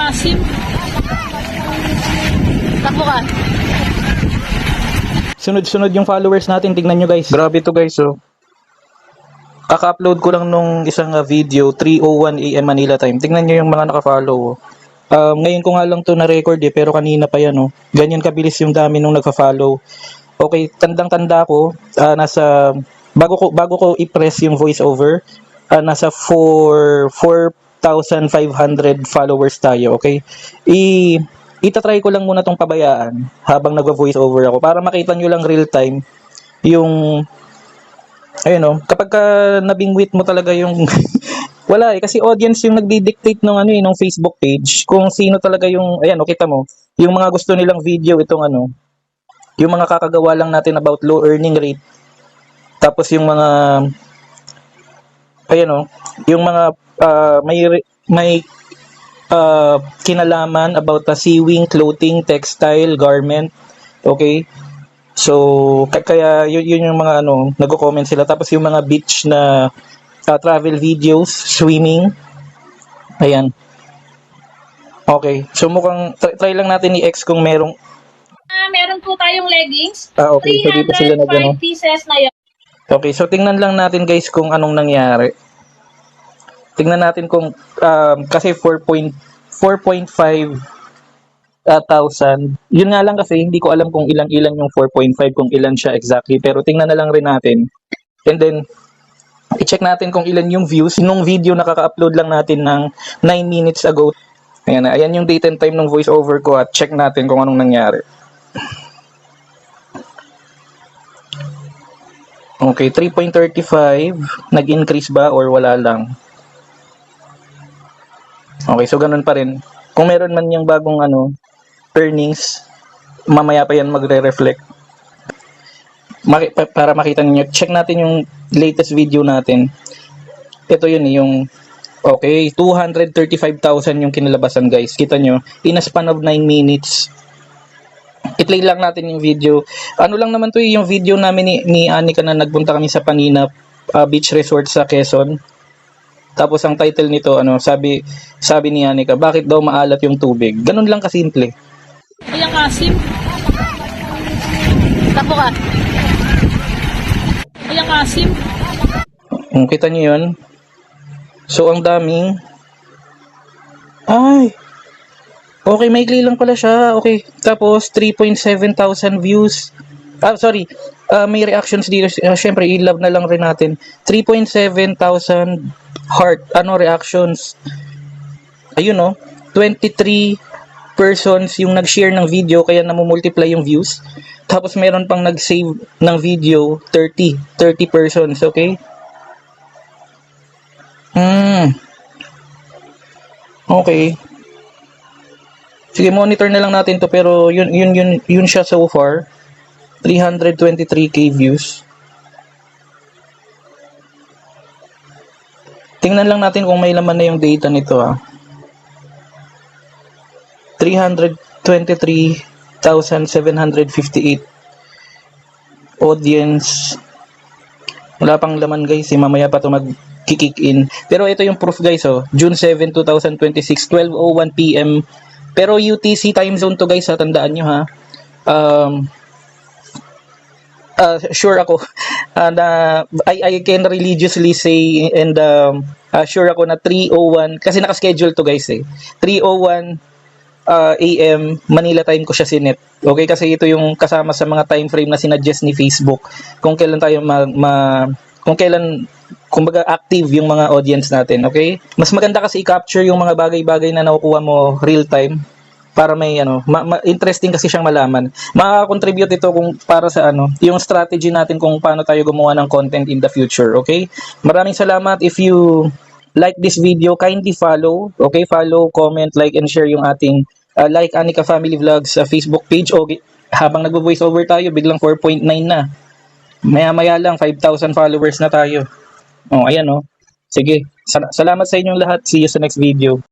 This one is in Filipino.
Kasim. Takbo ka. Sunod-sunod yung followers natin. Tignan nyo guys. Grabe to guys oh. Kaka-upload ko lang nung isang video 3:01 AM Manila time. Tignan nyo yung mga naka-follow. Ngayon ko nga lang to na-record pero kanina pa yan oh. Ganyan kabilis yung dami nung nagfa-follow. Okay, tandang-tanda ko nasa bago ko i-press yung voice over, nasa 4,500 followers tayo, okay? Itatry ko lang muna tong pabayaan habang nagva-voice over ako para makita nyo lang real time yung ayun oh, kapag nabingwit mo talaga yung wala kasi audience yung nagdi-dictate ng ng Facebook page kung sino talaga yung ayan oh, kita mo yung mga gusto nilang video itong yung mga kakagawa lang natin about low earning rate, tapos yung mga ayan oh, yung mga may kinalaman about sewing, clothing, textile, garment, okay? So kaya yun yung mga nagko-comment sila, tapos yung mga beach na travel videos, swimming, ayan. Okay, so mukhang try lang natin i-X kung merong Meron po tayong leggings. okay, so dito sila 305 pieces na yun. Okay, so tingnan lang natin guys kung anong nangyari. Tingnan natin kung kasi 4.5 thousand. Yun nga lang kasi hindi ko alam kung ilan yung 4.5, kung ilan siya exactly, pero tingnan na lang rin natin. And then i-check natin kung ilan yung views nung video na kaka-upload lang natin ng 9 minutes ago. Ayan yung date and time ng voice over ko at check natin kung anong nangyari. Okay, 3.35, nag-increase ba or wala lang? Okay, so ganun pa rin. Kung meron man yung bagong earnings, mamaya pa yan magre-reflect. Para makita niyo, check natin yung latest video natin. Ito yun yung okay, 235,000 yung kinalabasan guys. Kita nyo, in a span of 9 minutes. I-play lang natin yung video. Ano lang naman to yung video namin ni Anika na nagpunta kami sa Panina Beach Resort sa Quezon. Tapos ang title nito, sabi ni Anika, bakit daw maalat yung tubig? Ganun lang kasimple. Kuya Kasim. Takbo ka. Kuya Kasim. Kita nyo yun? So ang daming okay, maikli lang pala siya. Okay, tapos 3.7 thousand views. Sorry, may reactions dito. Syempre, i-love na lang rin natin. 3.7 thousand heart, reactions. Ayun, 23 persons yung nag-share ng video, kaya namumultiply yung views. Tapos, meron pang nag-save ng video, 30 persons, okay? Okay. Sige, monitor na lang natin to, pero yun siya so far. 323k views. Tingnan lang natin kung may laman na yung data nito 323,758 audience. Wala pang laman guys, mamaya pa to mag-kick in. Pero ito yung proof guys June 7, 2026, 12:01 PM. Pero UTC time zone to guys, tandaan nyo sure ako na I can religiously say and sure ako na 3:01 kasi naka-schedule to guys 3:01 AM Manila time ko siya sinet. Okay, kasi ito yung kasama sa mga time frame na sinuggest ni Facebook kung kailan tayo kung kailan kumbaga active yung mga audience natin, okay? Mas maganda kasi i-capture yung mga bagay-bagay na nakukuha mo real time para may interesting kasi siyang malaman. Makaka-contribute ito kung para sa yung strategy natin kung paano tayo gumawa ng content in the future, okay? Maraming salamat. If you like this video, kindly follow, okay? Follow, comment, like, and share yung ating like Anika Family Vlogs Facebook page. Okay, habang nagvo-voice over tayo, biglang 4.9 na. Maya-maya lang 5,000 followers na tayo. Ayan Sige. Salamat sa inyong lahat. See you sa next video.